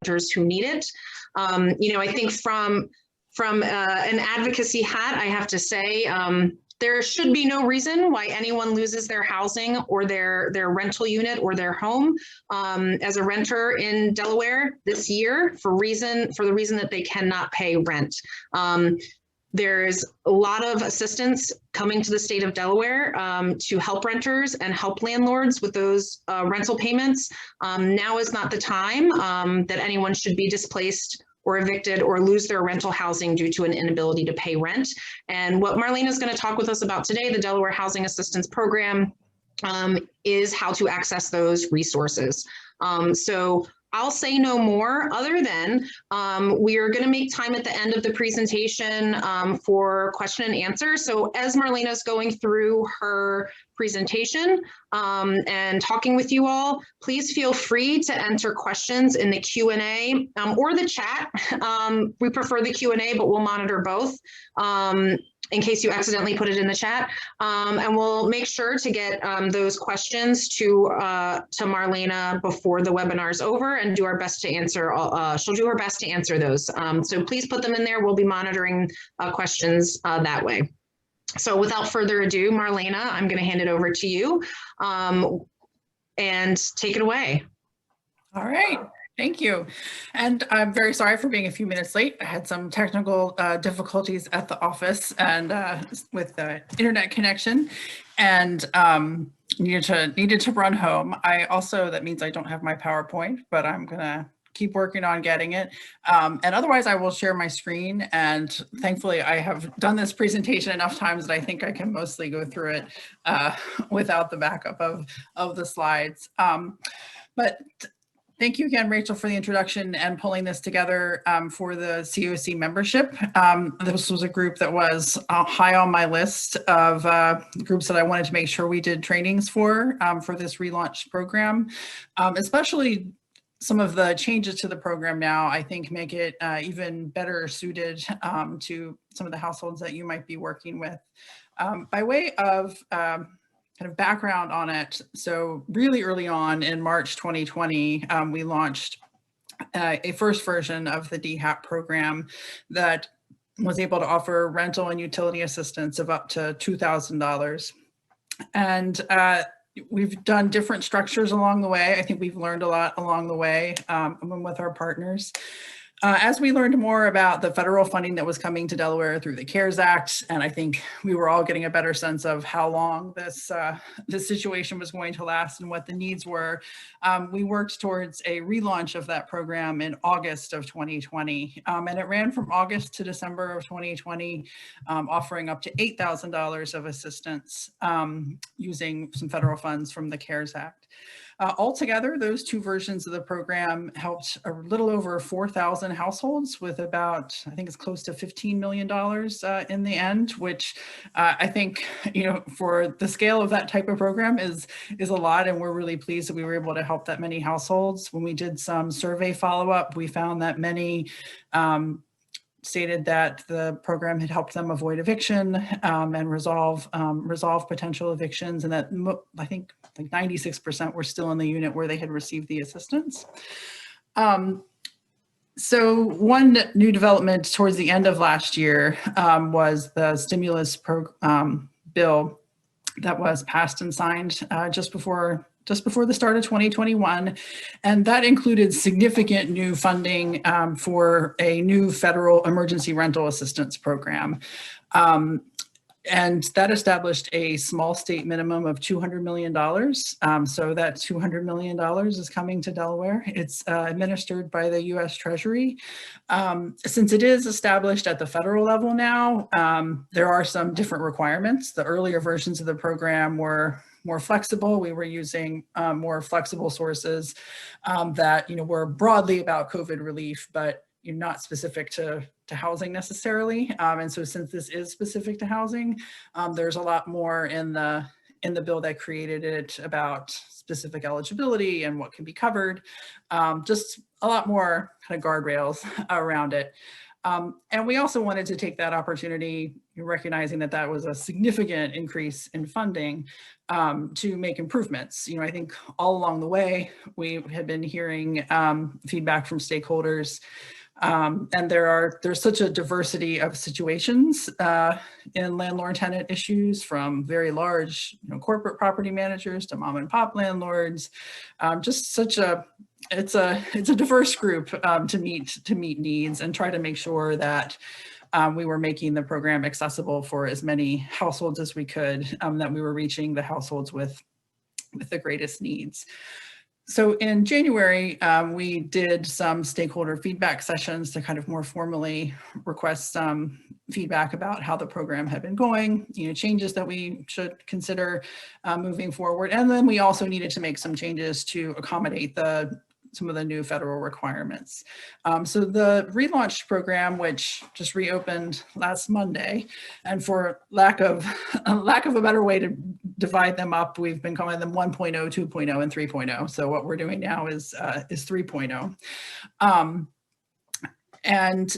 renters who need it. I think from an advocacy hat, I have to say, there should be no reason why anyone loses their housing or their rental unit or their home as a renter in Delaware this year for the reason that they cannot pay rent. There's a lot of assistance coming to the state of Delaware to help renters and help landlords with those rental payments. Now is not the time that anyone should be displaced or evicted or lose their rental housing due to an inability to pay rent. And what Marlena is going to talk with us about today, the Delaware Housing Assistance Program, is how to access those resources. So I'll say no more other than we are going to make time at the end of the presentation for question and answer. So as Marlena is going through her presentation and talking with you all, please feel free to enter questions in the Q&A or the chat. We prefer the Q&A, but we'll monitor both in case you accidentally put it in the chat. And we'll make sure to get those questions to Marlena before the webinar is over and do our best to answer. She'll do her best to answer those. So please put them in there. We'll be monitoring questions that way. So without further ado, Marlena, I'm going to hand it over to you and take it away. All right. Thank you. And I'm very sorry for being a few minutes late. I had some technical difficulties at the office and with the internet connection and needed to run home. That means I don't have my PowerPoint, but I'm going to keep working on getting it. And otherwise I will share my screen. And thankfully I have done this presentation enough times that I think I can mostly go through it without the backup of the slides. But thank you again, Rachel, for the introduction and pulling this together for the COC membership. This was a group that was high on my list of groups that I wanted to make sure we did trainings for this relaunch program, especially some of the changes to the program now, I think, make it even better suited to some of the households that you might be working with. By way of kind of background on it, so really early on in March 2020, we launched a first version of the DEHAP program that was able to offer rental and utility assistance of up to $2,000. And we've done different structures along the way. I think we've learned a lot along the way with our partners. As we learned more about the federal funding that was coming to Delaware through the CARES Act, and I think we were all getting a better sense of how long this situation was going to last and what the needs were, we worked towards a relaunch of that program in August of 2020. And it ran from August to December of 2020, offering up to $8,000 of assistance using some federal funds from the CARES Act. Altogether, those two versions of the program helped a little over 4,000 households with about, I think it's close to $15 million in the end, which I think, for the scale of that type of program is a lot. And we're really pleased that we were able to help that many households. When we did some survey follow-up, we found that many stated that the program had helped them avoid eviction and resolve potential evictions, and that I think like 96% were still in the unit where they had received the assistance. So one new development towards the end of last year was the stimulus bill that was passed and signed just before the start of 2021. And that included significant new funding for a new federal emergency rental assistance program. And that established a small state minimum of $200 million. So that $200 million is coming to Delaware. It's administered by the US Treasury. Since it is established at the federal level now, there are some different requirements. The earlier versions of the program were more flexible. We were using more flexible sources that were broadly about COVID relief, but not specific to housing necessarily. And so since this is specific to housing, there's a lot more in the bill that created it about specific eligibility and what can be covered. Just a lot more kind of guardrails around it. And we also wanted to take that opportunity recognizing that that was a significant increase in funding to make improvements. I think all along the way, we had been hearing feedback from stakeholders, and there's such a diversity of situations in landlord-tenant issues, from very large corporate property managers to mom and pop landlords. Just such a it's a diverse group to meet needs and try to make sure that we were making the program accessible for as many households as we could, that we were reaching the households with the greatest needs. So in January, we did some stakeholder feedback sessions to kind of more formally request some feedback about how the program had been going, changes that we should consider moving forward. And then we also needed to make some changes to accommodate some of the new federal requirements. So the relaunched program, which just reopened last Monday, and for lack of a better way to divide them up, we've been calling them 1.0, 2.0, and 3.0. So what we're doing now is 3.0. And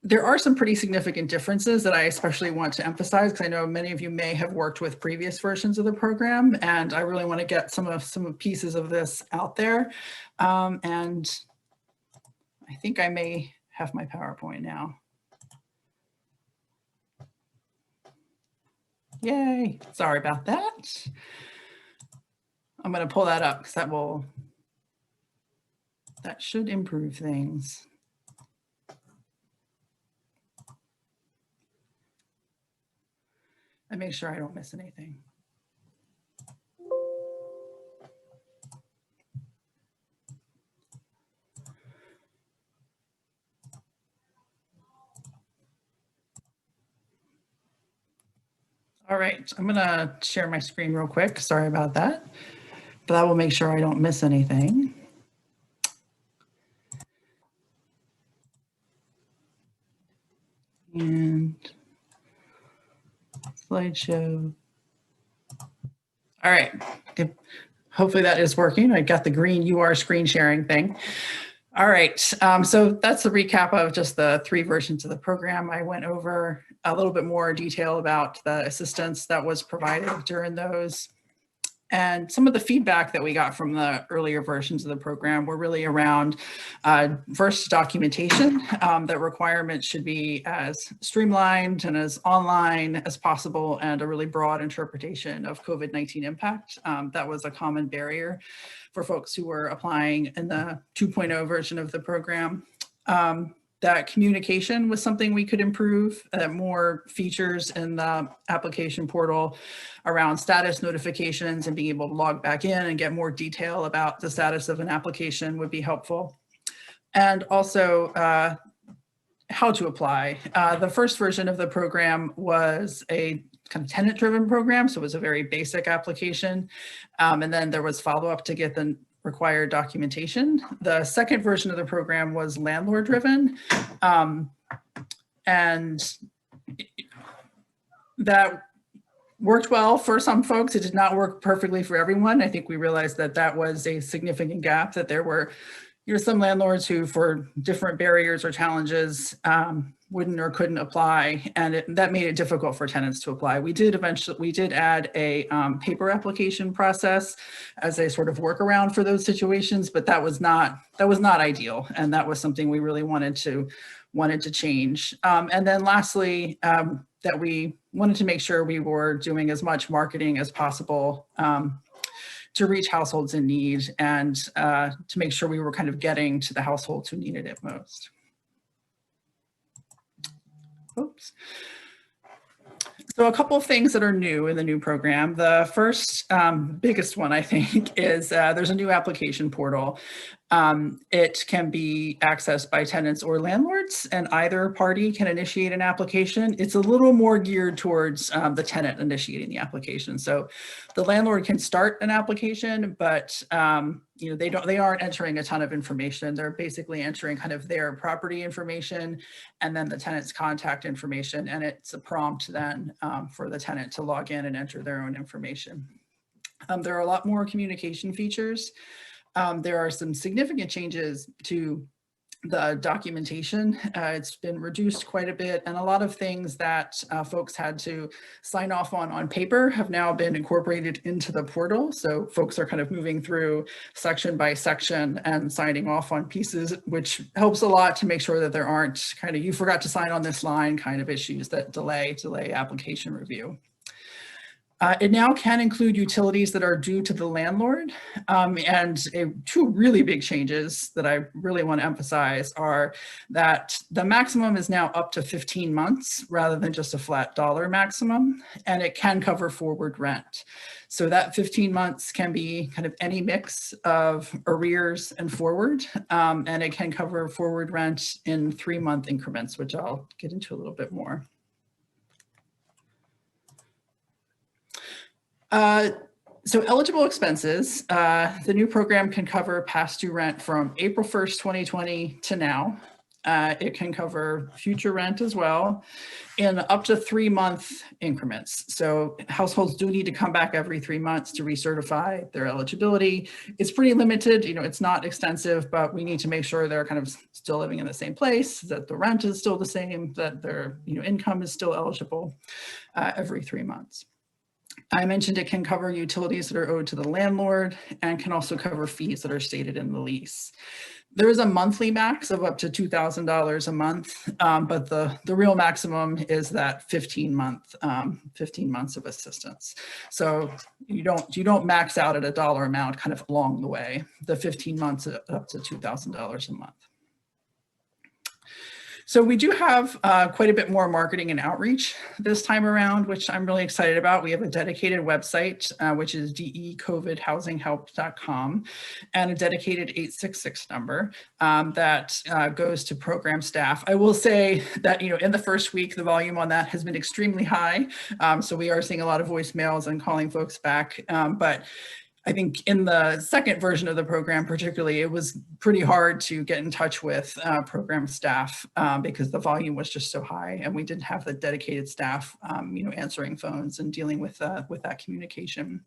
there are some pretty significant differences that I especially want to emphasize, because I know many of you may have worked with previous versions of the program, and I really want to get some pieces of this out there. And I think I may have my PowerPoint now. Yay, sorry about that. I'm going to pull that up because that should improve things. And make sure I don't miss anything. All right, I'm gonna share my screen real quick. Sorry about that, but that will make sure I don't miss anything. And slideshow. All right, hopefully that is working. I got the green UR screen sharing thing. All right, so that's a recap of just the 3 versions of the program. I went over a little bit more detail about the assistance that was provided during those. And some of the feedback that we got from the earlier versions of the program were really around first, documentation, that requirements should be as streamlined and as online as possible, and a really broad interpretation of COVID-19 impact. That was a common barrier for folks who were applying in the 2.0 version of the program. That communication was something we could improve, more features in the application portal around status notifications and being able to log back in and get more detail about the status of an application would be helpful. And also how to apply. The first version of the program was a kind of tenant-driven program, so it was a very basic application. And then there was follow-up to get the required documentation. The second version of the program was landlord-driven, and that worked well for some folks. It did not work perfectly for everyone. I think we realized that that was a significant gap, that there were some landlords who, for different barriers or challenges, wouldn't or couldn't apply, and that made it difficult for tenants to apply. We did add a paper application process as a sort of workaround for those situations, but that was not ideal, and that was something we really wanted to change. And then lastly, that we wanted to make sure we were doing as much marketing as possible to reach households in need, and to make sure we were kind of getting to the households who needed it most. Oops. So a couple of things that are new in the new program. The first biggest one, I think, is there's a new application portal. It can be accessed by tenants or landlords, and either party can initiate an application. It's a little more geared towards the tenant initiating the application. So the landlord can start an application, but they aren't entering a ton of information. They're basically entering kind of their property information and then the tenant's contact information, and it's a prompt then for the tenant to log in and enter their own information. There are a lot more communication features. There are some significant changes to the documentation. It's been reduced quite a bit, and a lot of things that folks had to sign off on paper have now been incorporated into the portal. So folks are kind of moving through section by section and signing off on pieces, which helps a lot to make sure that there aren't kind of, you forgot to sign on this line kind of issues that delay application review. It now can include utilities that are due to the landlord. Two really big changes that I really want to emphasize are that the maximum is now up to 15 months rather than just a flat dollar maximum, and it can cover forward rent. So that 15 months can be kind of any mix of arrears and forward, and it can cover forward rent in 3-month increments, which I'll get into a little bit more. So eligible expenses, the new program can cover past due rent from April 1st, 2020 to now. It can cover future rent as well in up to 3-month increments. So households do need to come back every 3 months to recertify their eligibility. It's pretty limited, it's not extensive, but we need to make sure they're kind of still living in the same place, that the rent is still the same, that their income is still eligible every 3 months. I mentioned it can cover utilities that are owed to the landlord and can also cover fees that are stated in the lease. There is a monthly max of up to $2,000 a month, but the real maximum is that 15 months of assistance. So you don't max out at a dollar amount kind of along the way. The 15 months up to $2,000 a month. So we do have quite a bit more marketing and outreach this time around, which I'm really excited about. We have a dedicated website, which is decovidhousinghelp.com, and a dedicated 866 number that goes to program staff. I will say that, in the first week, the volume on that has been extremely high. So we are seeing a lot of voicemails and calling folks back, but I think in the second version of the program, particularly, it was pretty hard to get in touch with program staff because the volume was just so high, and we didn't have the dedicated staff, answering phones and dealing with that communication.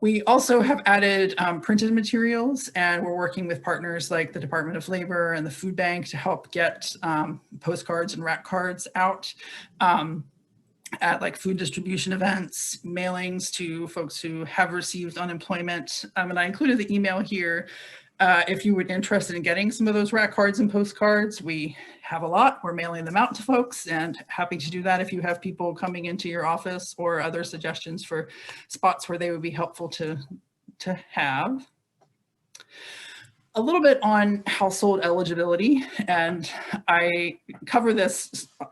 We also have added printed materials, and we're working with partners like the Department of Labor and the Food Bank to help get postcards and rack cards out. At like food distribution events, mailings to folks who have received unemployment. And I included the email here. If you were interested in getting some of those rack cards and postcards, we have a lot. We're mailing them out to folks, and happy to do that if you have people coming into your office or other suggestions for spots where they would be helpful to have. A little bit on household eligibility, and I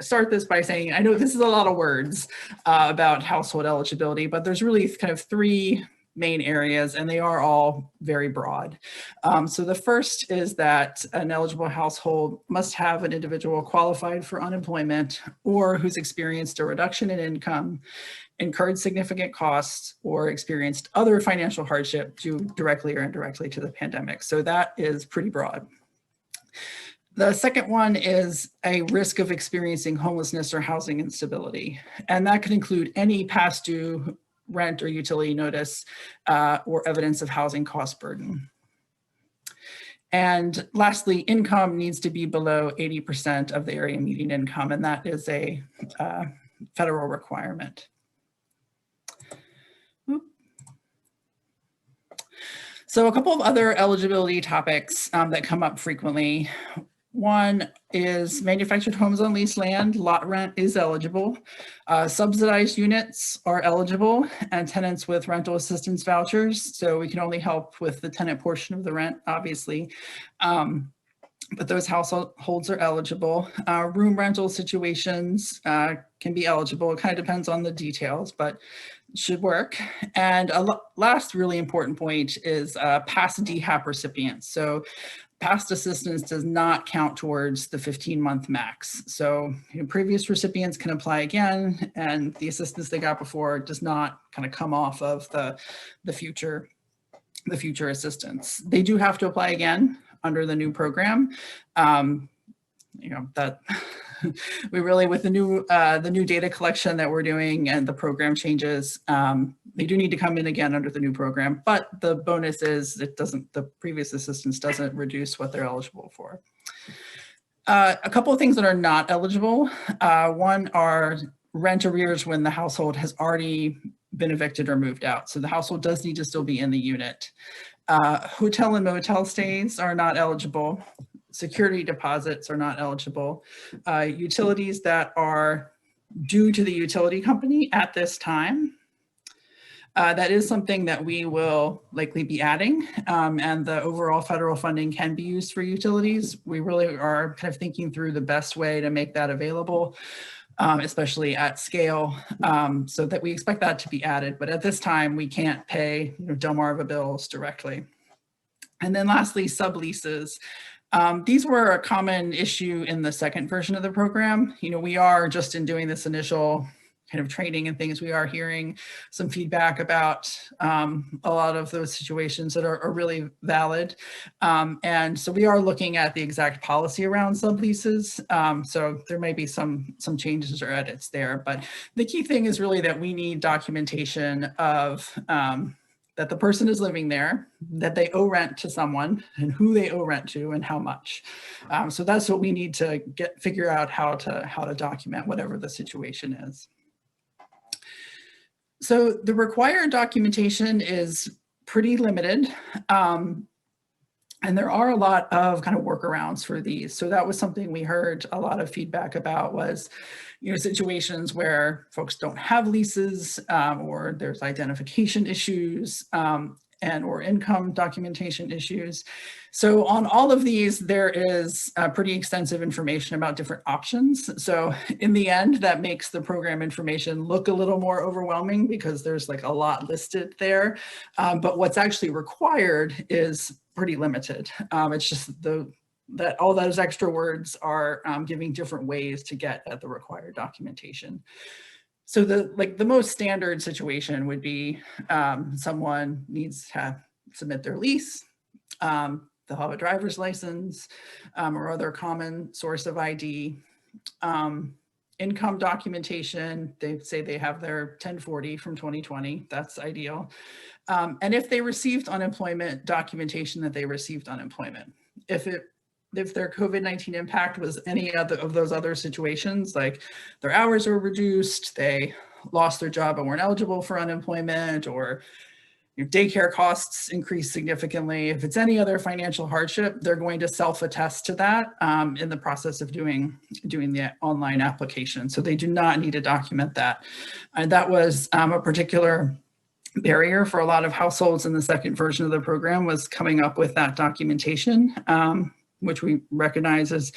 start this by saying, I know this is a lot of words about household eligibility, but there's really kind of 3 main areas, and they are all very broad. So the first is that an eligible household must have an individual qualified for unemployment or who's experienced a reduction in income, incurred significant costs, or experienced other financial hardship due directly or indirectly to the pandemic. So that is pretty broad. The second one is a risk of experiencing homelessness or housing instability. And that could include any past due rent or utility notice or evidence of housing cost burden. And lastly, income needs to be below 80% of the area median income, and that is a federal requirement. So a couple of other eligibility topics that come up frequently. One is manufactured homes on leased land, lot rent is eligible. Subsidized units are eligible, and tenants with rental assistance vouchers. So we can only help with the tenant portion of the rent, obviously. But those households are eligible. Room rental situations can be eligible. It kind of depends on the details, but should work. And a last really important point is past DEHAP recipients. So past assistance does not count towards the 15-month max. So previous recipients can apply again, and the assistance they got before does not kind of come off of the future assistance. They do have to apply again under the new program. That we really, with the new data collection that we're doing and the program changes, they do need to come in again under the new program. But the bonus is the previous assistance doesn't reduce what they're eligible for. A couple of things that are not eligible. One are rent arrears when the household has already been evicted or moved out. So the household does need to still be in the unit. Hotel and motel stays are not eligible. Security deposits are not eligible. Utilities that are due to the utility company at this time. That is something that we will likely be adding, and the overall federal funding can be used for utilities. We really are kind of thinking through the best way to make that available, especially at scale, so that we expect that to be added. But at this time, we can't pay Delmarva bills directly. And then lastly, subleases. These were a common issue in the second version of the program. We are just in doing this initial kind of training and things, we are hearing some feedback about a lot of those situations that are really valid. And so we are looking at the exact policy around subleases. So there may be some changes or edits there, but the key thing is really that we need documentation of that the person is living there, that they owe rent to someone, and who they owe rent to and how much. So that's what we need to figure out how to document whatever the situation is. So the required documentation is pretty limited. And there are a lot of kind of workarounds for these. So that was something we heard a lot of feedback about was, situations where folks don't have leases or there's identification issues or income documentation issues. So on all of these, there is pretty extensive information about different options. So in the end, that makes the program information look a little more overwhelming because there's like a lot listed there. But what's actually required is pretty limited. It's just that all those extra words are giving different ways to get at the required documentation. So the most standard situation would be someone needs to submit their lease, they'll have a driver's license or other common source of ID, income documentation, they say they have their 1040 from 2020, that's ideal. And if they received unemployment, documentation that they received unemployment. If their COVID-19 impact was any of those other situations, like their hours were reduced, they lost their job and weren't eligible for unemployment, or daycare costs increased significantly. If it's any other financial hardship, they're going to self-attest to that in the process of doing the online application. So they do not need to document that. And that was a particular barrier for a lot of households in the second version of the program, was coming up with that documentation, which we recognize as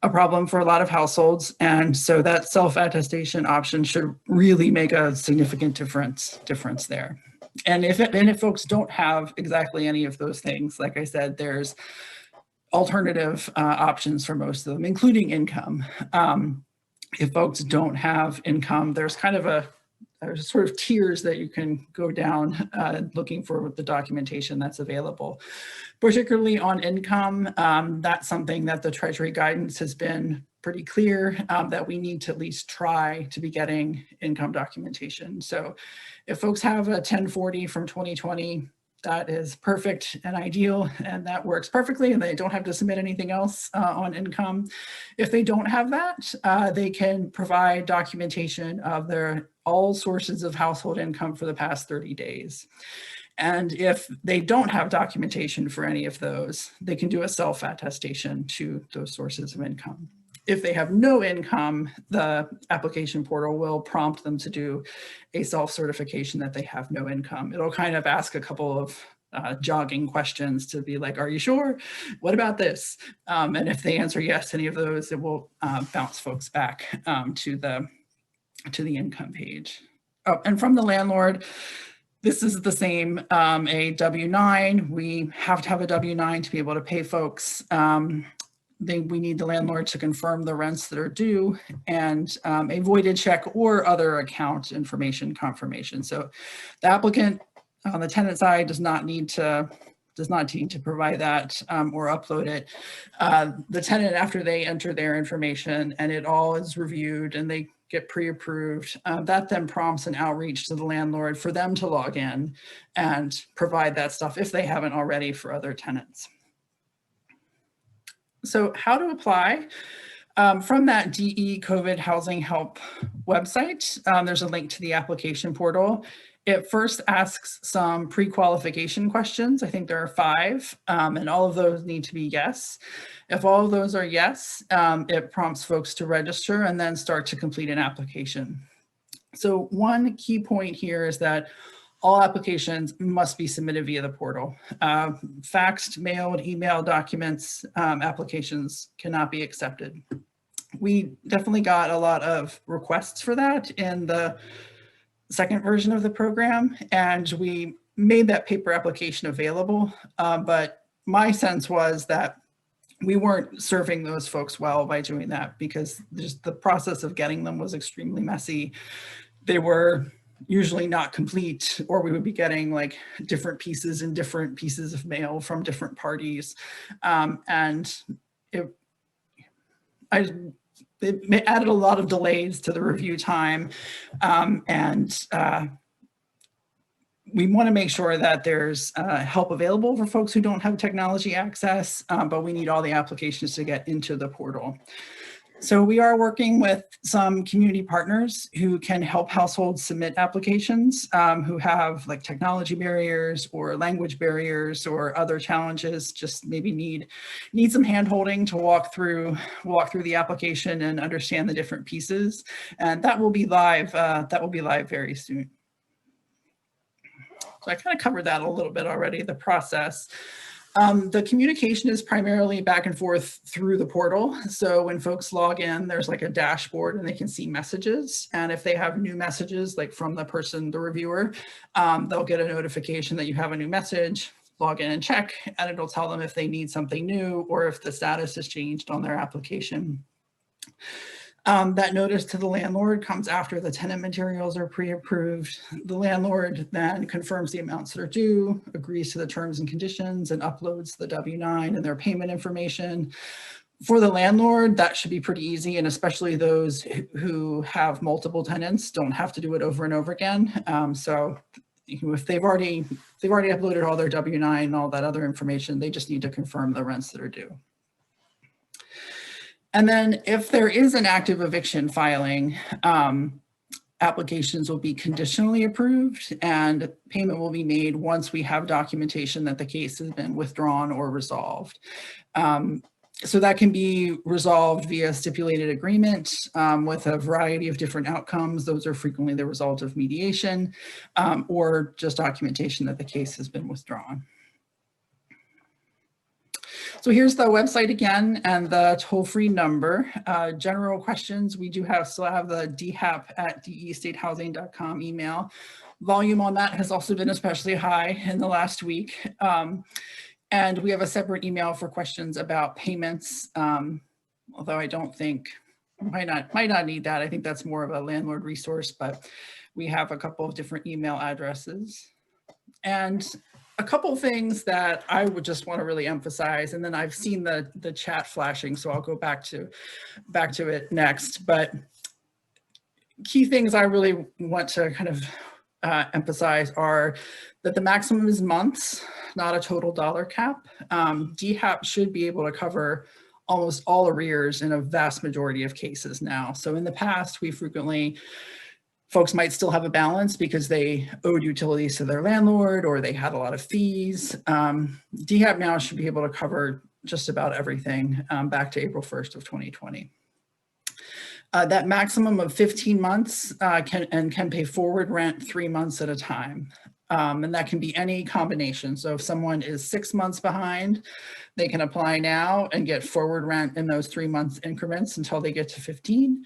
a problem for a lot of households. And so that self-attestation option should really make a significant difference there. And if folks don't have exactly any of those things, like I said, there's alternative options for most of them, including income. If folks don't have income, there's there's sort of tiers that you can go down looking for the documentation that's available. Particularly on income, that's something that the Treasury guidance has been pretty clear that we need to at least try to be getting income documentation. So if folks have a 1040 from 2020, that is perfect and ideal, and that works perfectly, and they don't have to submit anything else on income. If they don't have that, they can provide documentation of all sources of household income for the past 30 days. And if they don't have documentation for any of those, they can do a self-attestation to those sources of income. If they have no income, the application portal will prompt them to do a self-certification that they have no income. It'll kind of ask a couple of jogging questions to be like, are you sure? What about this? And if they answer yes to any of those, it will bounce folks back to the income page. Oh, and from the landlord, this is the same, a W-9. We have to have a W-9 to be able to pay folks. We need the landlord to confirm the rents that are due, and a voided check or other account information confirmation. So the applicant on the tenant side does not need to does not need to provide that or upload it. The tenant, after they enter their information and it all is reviewed and they get pre-approved, that then prompts an outreach to the landlord for them to log in and provide that stuff if they haven't already for other tenants. So how to apply? From that DE COVID Housing Help website, there's a link to the application portal. It first asks some pre-qualification questions. I think there are 5, and all of those need to be yes. If all of those are yes, it prompts folks to register and then start to complete an application. So one key point here is that all applications must be submitted via the portal. Faxed, mailed, email documents, applications cannot be accepted. We definitely got a lot of requests for that in the second version of the program, and we made that paper application available. But my sense was that we weren't serving those folks well by doing that, because just the process of getting them was extremely messy. They were usually not complete, or we would be getting like different pieces and different pieces of mail from different parties. And it added a lot of delays to the review time. We want to make sure that there's help available for folks who don't have technology access, but we need all the applications to get into the portal. So we are working with some community partners who can help households submit applications, who have like technology barriers or language barriers or other challenges, just maybe need some hand-holding to walk through the application and understand the different pieces. And that will be live. Very soon. So I kind of covered that a little bit already, the process. The communication is primarily back and forth through the portal. So when folks log in, there's like a dashboard and they can see messages. And if they have new messages, like from the reviewer, they'll get a notification that you have a new message, log in and check, and it'll tell them if they need something new or if the status has changed on their application. That notice to the landlord comes after the tenant materials are pre-approved. The landlord then confirms the amounts that are due, agrees to the terms and conditions, and uploads the W-9 and their payment information. For the landlord, that should be pretty easy, and especially those who have multiple tenants don't have to do it over and over again. So if they've already uploaded all their W-9 and all that other information, they just need to confirm the rents that are due. And then if there is an active eviction filing, applications will be conditionally approved and payment will be made once we have documentation that the case has been withdrawn or resolved. So that can be resolved via stipulated agreement with a variety of different outcomes. Those are frequently the result of mediation or just documentation that the case has been withdrawn. So here's the website again and the toll-free number. General questions, we do still have the DEHAP@destatehousing.com email. Volume on that has also been especially high in the last week. And we have a separate email for questions about payments, although I don't think, might not need that. I think that's more of a landlord resource, but we have a couple of different email addresses. And a couple of things that I would just want to really emphasize, and then I've seen the chat flashing, so I'll go back to it next. But key things I really want to kind of emphasize are that the maximum is months, not a total dollar cap. DEHAP should be able to cover almost all arrears in a vast majority of cases now. So in the past, folks might still have a balance because they owed utilities to their landlord or they had a lot of fees. DEHAP now should be able to cover just about everything back to April 1st of 2020. That maximum of 15 months can pay forward rent 3 months at a time. And that can be any combination. So if someone is 6 months behind, they can apply now and get forward rent in those 3 month increments until they get to 15.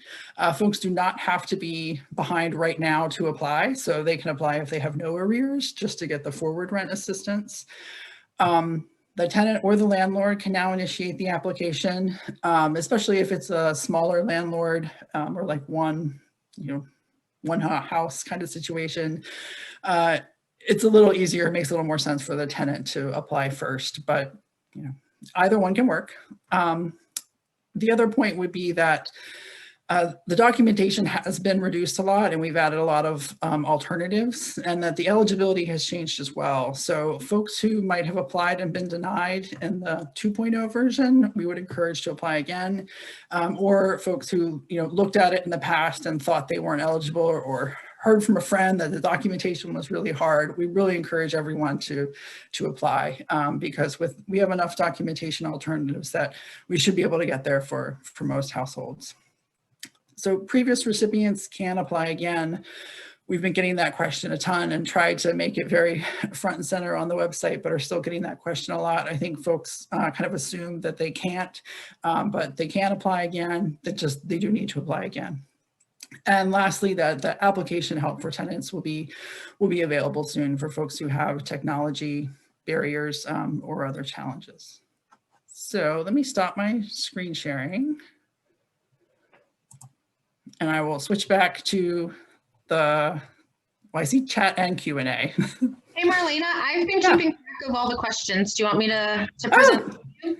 Folks do not have to be behind right now to apply. So they can apply if they have no arrears just to get the forward rent assistance. The tenant or the landlord can now initiate the application, especially if it's a smaller landlord or like one house kind of situation. it's a little easier, it makes a little more sense for the tenant to apply first, but either one can work. The other point would be that the documentation has been reduced a lot, and we've added a lot of alternatives, and that the eligibility has changed as well. So folks who might have applied and been denied in the 2.0 version, we would encourage to apply again. Or folks who looked at it in the past and thought they weren't eligible, or heard from a friend that the documentation was really hard, we really encourage everyone to apply, because we have enough documentation alternatives that we should be able to get there for most households. So previous recipients can apply again. We've been getting that question a ton and tried to make it very front and center on the website, but are still getting that question a lot. I think folks kind of assume that they can't, but they can apply again. They do need to apply again. And lastly, the application help for tenants will be available soon for folks who have technology barriers or other challenges. So let me stop my screen sharing. And I will switch back to I see chat and Q&A. Hey, Marlena, I've been keeping track of all the questions. Do you want me to present? Oh,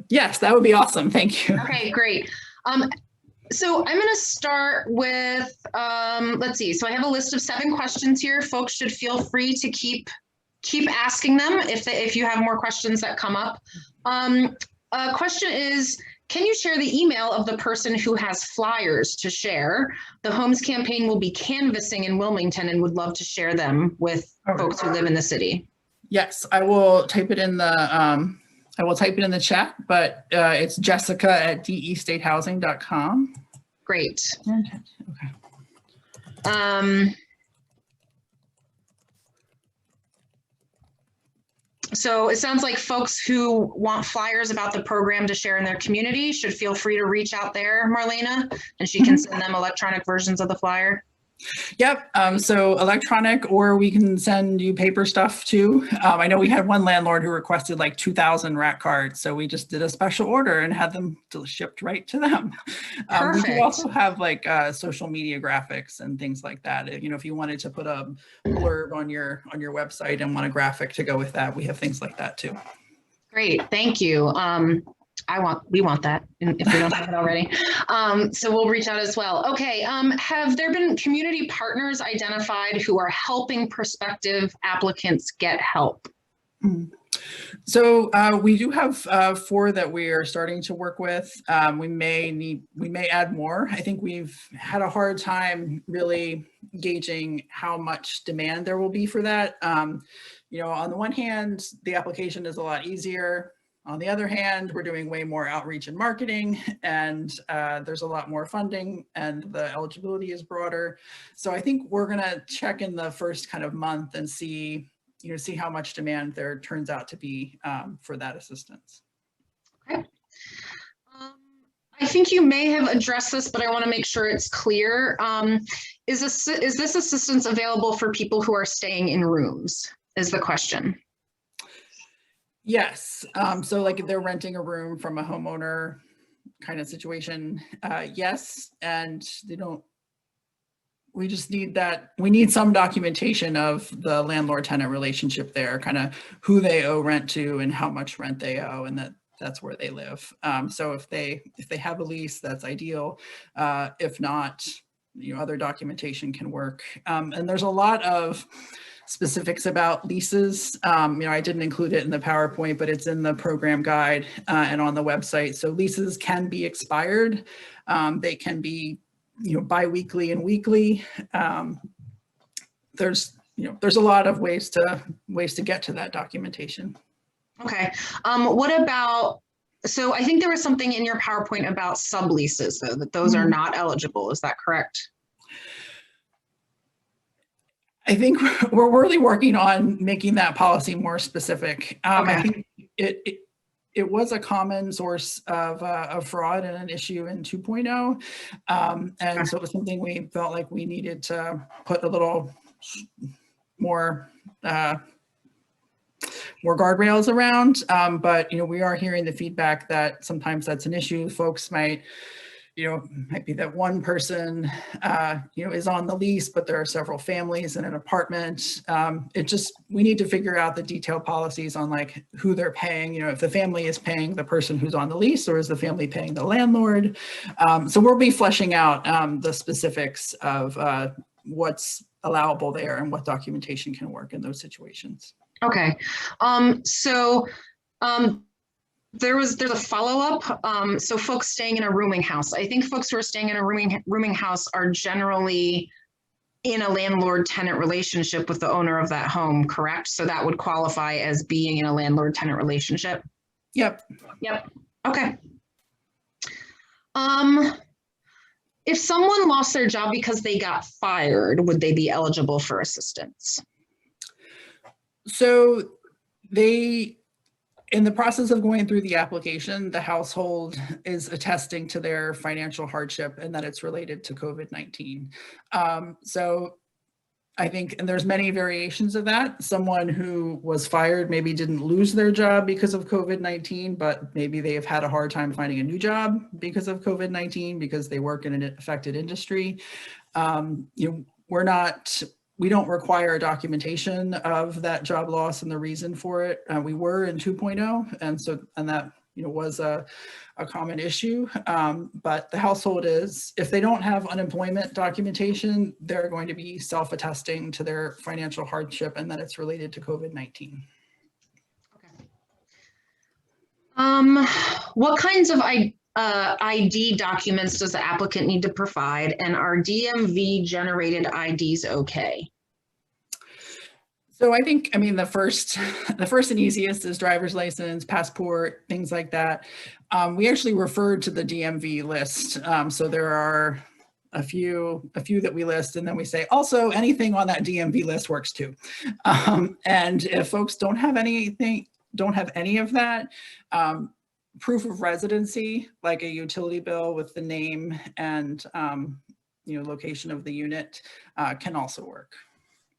yes, that would be awesome. Thank you. Okay, great. So I'm going to start with, let's see. So I have a list of 7 questions here. Folks should feel free to keep asking them if you have more questions that come up. A question is, can you share the email of the person who has flyers to share? The Homes campaign will be canvassing in Wilmington and would love to share them with folks who live in the city. Yes, I will type it in the chat, but it's jessica@destatehousing.com. Great. Okay. So it sounds like folks who want flyers about the program to share in their community should feel free to reach out there, Marlena, and she can send them electronic versions of the flyer. Yep. So electronic, or we can send you paper stuff too. I know we had one landlord who requested like 2,000 rat cards. So we just did a special order and had them shipped right to them. We do also have like social media graphics and things like that. If you wanted to put a blurb on your website and want a graphic to go with that, we have things like that too. Great. Thank you. We want that if we don't have it already. So we'll reach out as well. Okay. Have there been community partners identified who are helping prospective applicants get help? So we do have 4 that we are starting to work with. We may add more. I think we've had a hard time really gauging how much demand there will be for that. On the one hand, the application is a lot easier. On the other hand, we're doing way more outreach and marketing, and there's a lot more funding, and the eligibility is broader. So I think we're going to check in the first kind of month and see how much demand there turns out to be for that assistance. Okay. I think you may have addressed this, but I want to make sure it's clear. Is this assistance available for people who are staying in rooms, is the question. Yes. So like if they're renting a room from a homeowner kind of situation, yes. And we just need we need some documentation of the landlord-tenant relationship there, kind of who they owe rent to and how much rent they owe, and that's where they live. So if they have a lease, that's ideal. If not, other documentation can work. And there's a lot of specifics about leases. I didn't include it in the PowerPoint, but it's in the program guide and on the website. So leases can be expired. They can be, bi-weekly and weekly. There's a lot of ways to get to that documentation. Okay. What about, so I think there was something in your PowerPoint about subleases, though, that those are not eligible. Is that correct? I think we're really working on making that policy more specific. I think it was a common source of fraud and an issue in 2.0. And so it was something we felt like we needed to put a little more guardrails around. But, we are hearing the feedback that sometimes that's an issue. Folks might might be that one person, is on the lease, but there are several families in an apartment. We need to figure out the detailed policies on like who they're paying, if the family is paying the person who's on the lease, or is the family paying the landlord? So we'll be fleshing out the specifics of what's allowable there and what documentation can work in those situations. Okay. There's a follow-up. So folks staying in a rooming house. I think folks who are staying in a rooming house are generally in a landlord-tenant relationship with the owner of that home, correct? So that would qualify as being in a landlord-tenant relationship? Yep. Okay. If someone lost their job because they got fired, would they be eligible for assistance? So in the process of going through the application, the household is attesting to their financial hardship and that it's related to COVID-19. So I think, and there's many variations of that. Someone who was fired maybe didn't lose their job because of COVID-19, but maybe they have had a hard time finding a new job because of COVID-19 because they work in an affected industry. We don't require documentation of that job loss and the reason for it. We were in 2.0, and that was a common issue. But the household is, if they don't have unemployment documentation, they're going to be self-attesting to their financial hardship and that it's related to COVID-19. Okay. What kinds of ID documents does the applicant need to provide, and are DMV generated IDs okay? So I think, the first and easiest is driver's license, passport, things like that. We actually referred to the DMV list. So there are a few that we list, and then we say also anything on that DMV list works too. And if folks don't have any of that, proof of residency, like a utility bill with the name and location of the unit, can also work.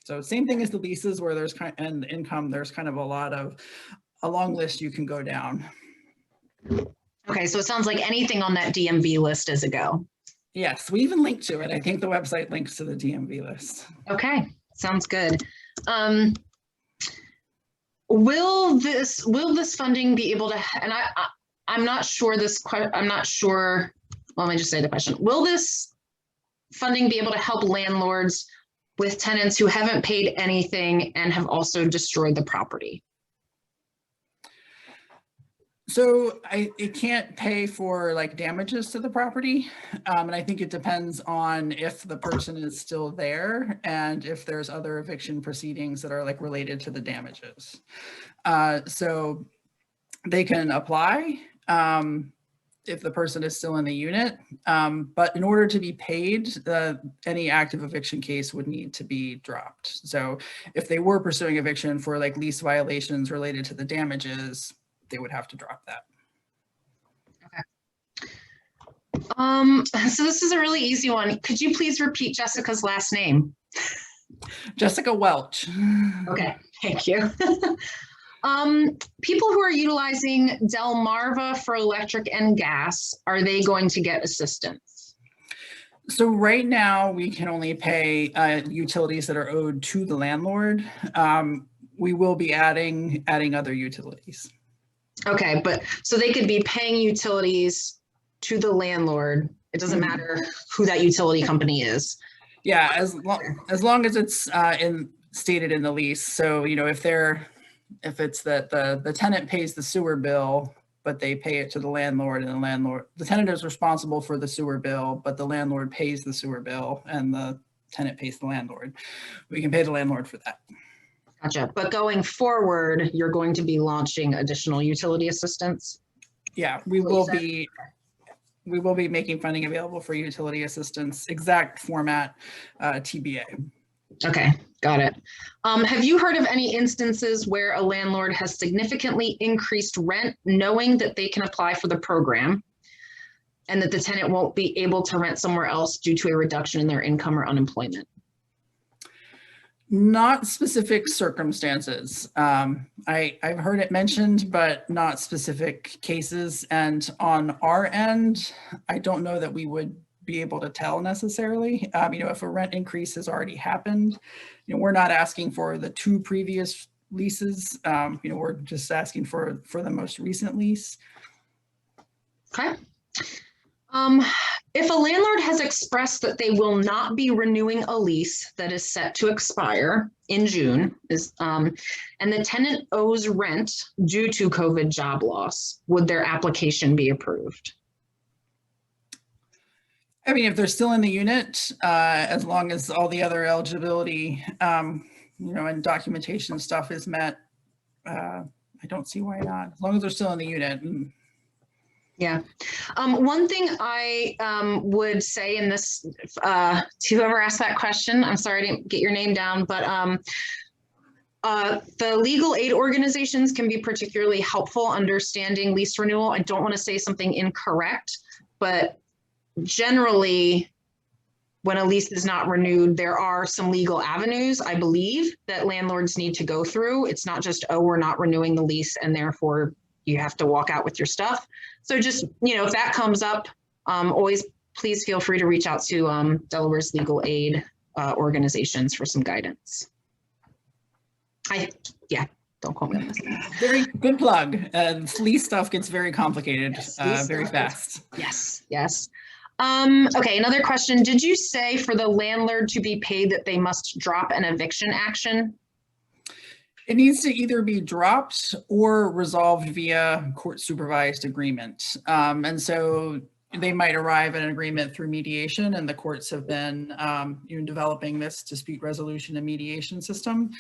So same thing as the leases, where there's and income, there's kind of a long list you can go down. Okay, so it sounds like anything on that DMV list is a go. Yes, we even link to it. I think the website links to the DMV list. Okay, sounds good. Will this funding be able to? And I'm not sure I'm not sure. Well, let me just say the question. Will this funding be able to help landlords with tenants who haven't paid anything and have also destroyed the property? So it can't pay for like damages to the property. And I think it depends on if the person is still there and if there's other eviction proceedings that are like related to the damages. So they can apply if the person is still in the unit, but in order to be paid, any active eviction case would need to be dropped. So if they were pursuing eviction for like lease violations related to the damages, they would have to drop that. Okay. So this is a really easy one. Could you please repeat Jessica's last name? Jessica Welch. Okay, thank you. People who are utilizing Delmarva for electric and gas, are they going to get assistance? So right now we can only pay utilities that are owed to the landlord. We will be adding other utilities. Okay, but so they could be paying utilities to the landlord. It doesn't matter who that utility company is. Yeah, as long as it's stated in the lease. So if it's that the tenant pays the sewer bill, but they pay it to the landlord, and the tenant is responsible for the sewer bill, but the landlord pays the sewer bill and the tenant pays the landlord, we can pay the landlord for that. Gotcha. But going forward, you're going to be launching additional utility assistance? Yeah, we will be making funding available for utility assistance, exact format, TBA. Okay, got it. Have you heard of any instances where a landlord has significantly increased rent knowing that they can apply for the program and that the tenant won't be able to rent somewhere else due to a reduction in their income or unemployment? Not specific circumstances. I've heard it mentioned, but not specific cases. And on our end, I don't know that we would be able to tell necessarily. If a rent increase has already happened, we're not asking for the 2 previous leases. We're just asking for the most recent lease. Okay. If a landlord has expressed that they will not be renewing a lease that is set to expire in June, and the tenant owes rent due to COVID job loss, would their application be approved? I mean, if they're still in the unit, as long as all the other eligibility, and documentation stuff is met, I don't see why not, as long as they're still in the unit. Yeah. One thing I would say in this, to whoever asked that question, I'm sorry I didn't get your name down, but the legal aid organizations can be particularly helpful understanding lease renewal. I don't want to say something incorrect, but generally, when a lease is not renewed, there are some legal avenues, I believe, that landlords need to go through. It's not just, oh, we're not renewing the lease and therefore you have to walk out with your stuff. So just, if that comes up, always please feel free to reach out to Delaware's legal aid organizations for some guidance. Don't quote me on this. Very good plug. Lease stuff gets very complicated, yes, very fast. Yes. Okay, another question. Did you say for the landlord to be paid that they must drop an eviction action? It needs to either be dropped or resolved via court supervised agreement. And so they might arrive at an agreement through mediation, and the courts have been developing this dispute resolution and mediation system.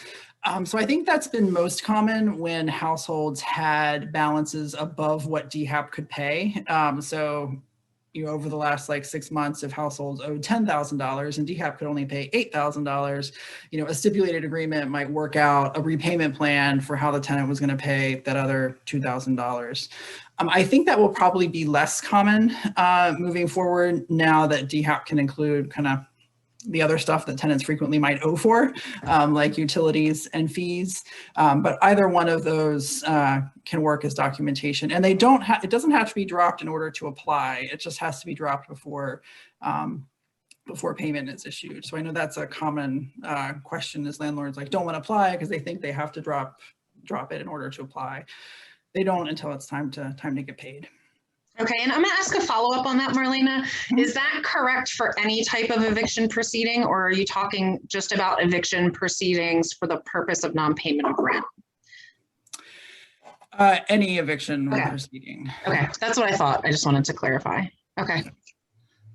So I think that's been most common when households had balances above what DEHAP could pay. Over the last 6 months, if households owed $10,000 and DEHAP could only pay $8,000, a stipulated agreement might work out a repayment plan for how the tenant was going to pay that other $2,000. I think that will probably be less common moving forward now that DEHAP can include kind of the other stuff that tenants frequently might owe for, like utilities and fees. But either one of those can work as documentation, and it doesn't have to be dropped in order to apply. It just has to be dropped before payment is issued. So I know that's a common question, is landlords don't want to apply because they think they have to drop it in order to apply. They don't until it's time to get paid. Okay, and I'm going to ask a follow-up on that, Marlena. Is that correct for any type of eviction proceeding, or are you talking just about eviction proceedings for the purpose of non-payment of rent? Any eviction proceeding. Okay, that's what I thought. I just wanted to clarify. Okay.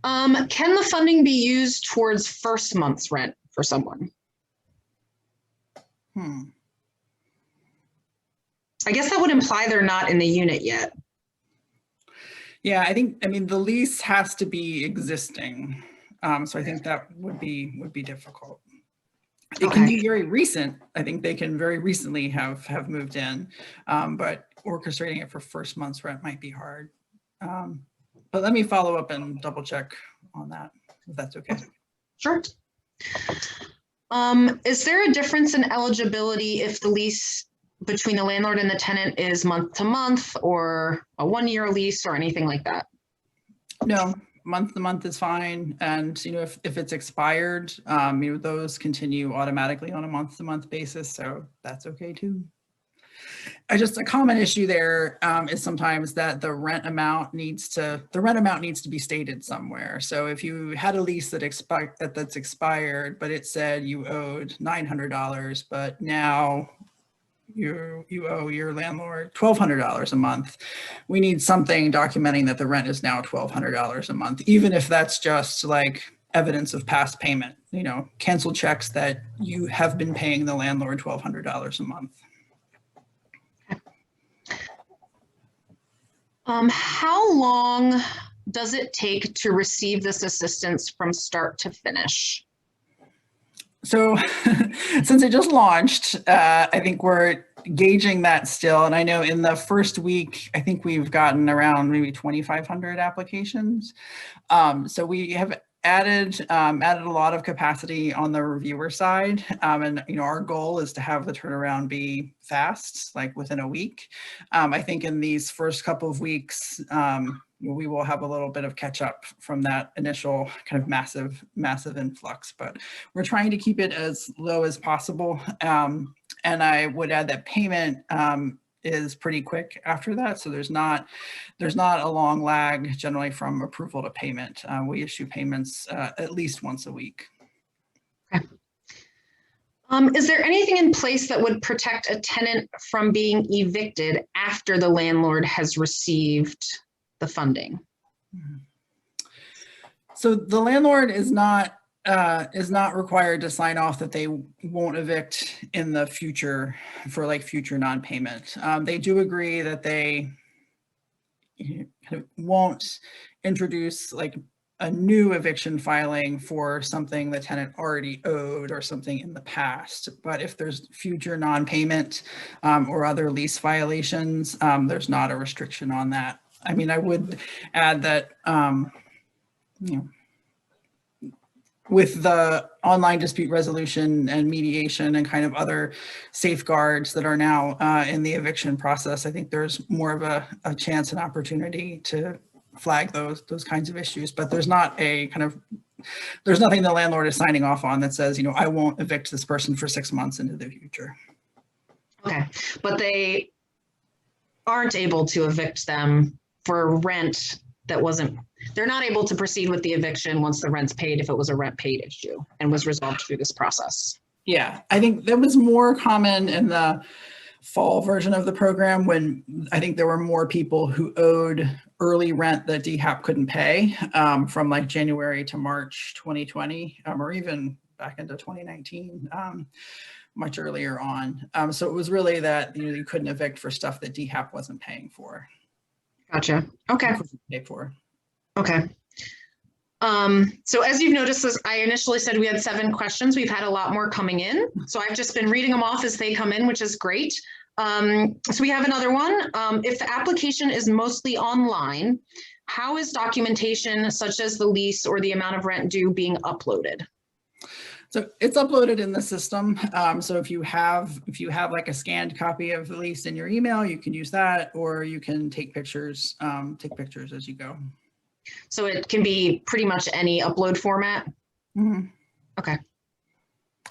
Can the funding be used towards first month's rent for someone? I guess that would imply they're not in the unit yet. Yeah, I mean, the lease has to be existing. So I think that would be difficult. It can be very recent. I think they can very recently have moved in, but orchestrating it for first month's rent might be hard. But let me follow up and double check on that, if that's okay. Sure. Is there a difference in eligibility if the lease between the landlord and the tenant is month to month, or a 1-year lease, or anything like that? No, month to month is fine. And if it's expired, those continue automatically on a month to month basis, so that's okay too. Just a common issue there is sometimes that the rent amount needs to be stated somewhere. So if you had a lease that's expired, but it said you owed $900, but now you owe your landlord $1,200 a month, we need something documenting that the rent is now $1,200 a month, even if that's just evidence of past payment, cancel checks that you have been paying the landlord $1,200 a month. How long does it take to receive this assistance from start to finish? So since it just launched, I think we're gauging that still. And I know in the first week, I think we've gotten around maybe 2,500 applications. So we have added a lot of capacity on the reviewer side, and our goal is to have the turnaround be fast, like within a week. I think in these first couple of weeks, we will have a little bit of catch up from that initial kind of massive influx, but we're trying to keep it as low as possible. And I would add that payment is pretty quick after that. So there's not a long lag generally from approval to payment. We issue payments at least once a week. Okay. Is there anything in place that would protect a tenant from being evicted after the landlord has received the funding? So the landlord is not required to sign off that they won't evict in the future for like future non-payment. They do agree that they kind of won't introduce like a new eviction filing for something the tenant already owed or something in the past. But if there's future non-payment or other lease violations, there's not a restriction on that. I mean, I would add that, with the online dispute resolution and mediation and kind of other safeguards that are now in the eviction process, I think there's more of a chance and opportunity to flag those kinds of issues. But there's not there's nothing the landlord is signing off on that says, I won't evict this person for 6 months into the future. Okay, but they aren't able to evict them for rent that wasn't, they're not able to proceed with the eviction once the rent's paid if it was a rent paid issue and was resolved through this process. Yeah, I think that was more common in the fall version of the program when I think there were more people who owed early rent that DEHAP couldn't pay from like January to March 2020 or even back into 2019, much earlier on. So it was really that you couldn't evict for stuff that DEHAP wasn't paying for. Gotcha. Okay. Pay for. Okay. So as you've noticed, I initially said we had 7 questions. We've had a lot more coming in. So I've just been reading them off as they come in, which is great. So we have another one. If the application is mostly online, how is documentation such as the lease or the amount of rent due being uploaded? So it's uploaded in the system. So if you have like a scanned copy of the lease in your email, you can use that, or you can take pictures as you go. So it can be pretty much any upload format? Mm-hmm. Okay.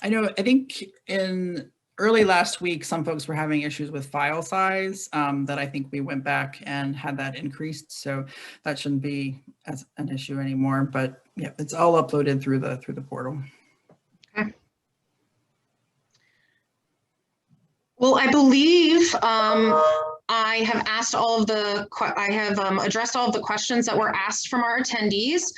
I think in early last week, some folks were having issues with file size that I think we went back and had that increased. So that shouldn't be as an issue anymore, but yeah, it's all uploaded through the portal. Okay. Well, I believe I have addressed all of the questions that were asked from our attendees.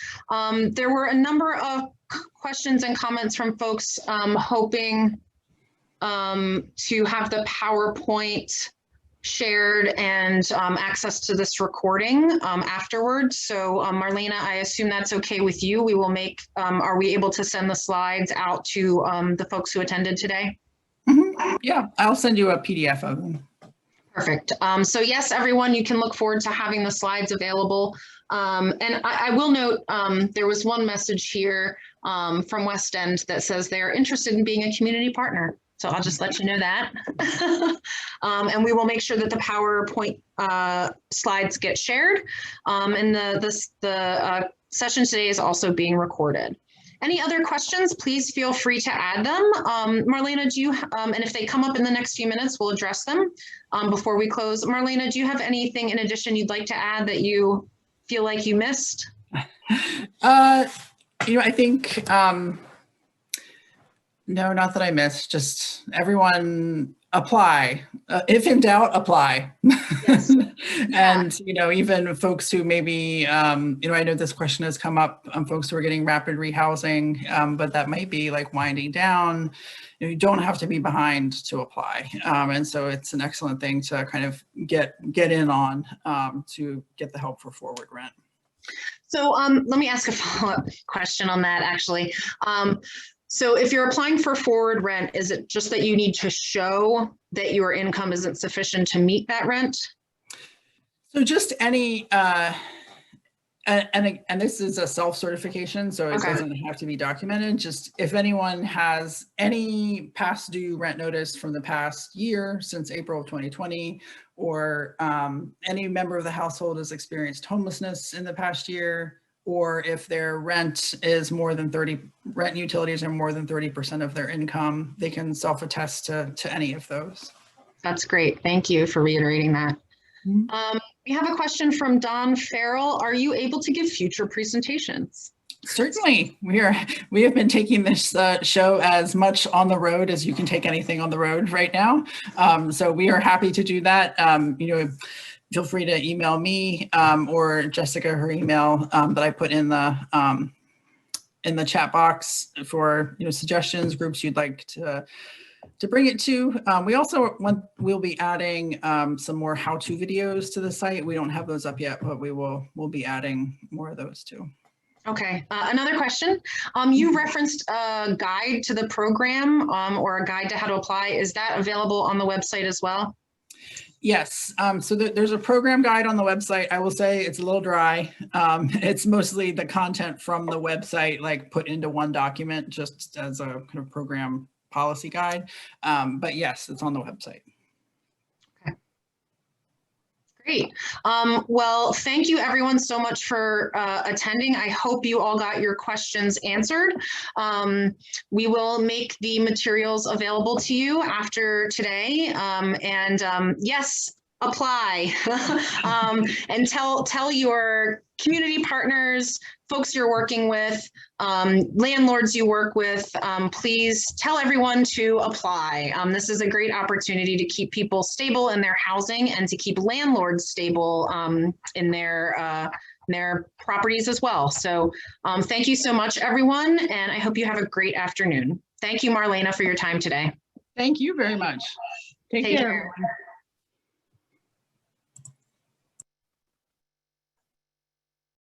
There were a number of questions and comments from folks hoping to have the PowerPoint shared and access to this recording afterwards. So Marlena, I assume that's okay with you. We will make, are we able to send the slides out to the folks who attended today? Mm-hmm. Yeah, I'll send you a PDF of them. Perfect. So yes, everyone, you can look forward to having the slides available. And I will note, there was one message here from West End that says they're interested in being a community partner. So I'll just let you know that. And we will make sure that the PowerPoint slides get shared. And the session today is also being recorded. Any other questions, please feel free to add them. Marlena, do you, and if they come up in the next few minutes, we'll address them before we close. Marlena, do you have anything in addition you'd like to add that you feel like you missed? I think, no, not that I missed, just everyone apply. If in doubt, apply. Yes. And, even folks who maybe, I know this question has come up, folks who are getting rapid rehousing, but that might be like winding down. You don't have to be behind to apply. And so it's an excellent thing to kind of get in on to get the help for forward rent. So let me ask a follow-up question on that, actually. So if you're applying for forward rent, is it just that you need to show that your income isn't sufficient to meet that rent? So just any And this is a self-certification, so it Okay. doesn't have to be documented. Just if anyone has any past due rent notice from the past year since April of 2020, or any member of the household has experienced homelessness in the past year, or if their rent is more than 30, rent and utilities are more than 30% of their income, they can self-attest to any of those. That's great. Thank you for reiterating that. We have a question from Don Farrell. Are you able to give future presentations? Certainly. We have been taking this show as much on the road as you can take anything on the road right now. So we are happy to do that. Feel free to email me or Jessica her email that I put in the chat box for suggestions, groups you'd like to bring it to. We also we'll be adding some more how-to videos to the site. We don't have those up yet, but we'll be adding more of those too. Okay, another question. You referenced a guide to the program or a guide to how to apply. Is that available on the website as well? Yes, so there's a program guide on the website. I will say it's a little dry. It's mostly the content from the website, like put into one document, just as a kind of program policy guide. But yes, it's on the website. Okay. Great. Well, thank you everyone so much for attending. I hope you all got your questions answered. We will make the materials available to you after today. Yes, apply and tell your community partners, folks you're working with, landlords you work with, please tell everyone to apply. This is a great opportunity to keep people stable in their housing and to keep landlords stable in their properties as well. So thank you so much, everyone, and I hope you have a great afternoon. Thank you, Marlena, for your time today. Thank you very much. Take care.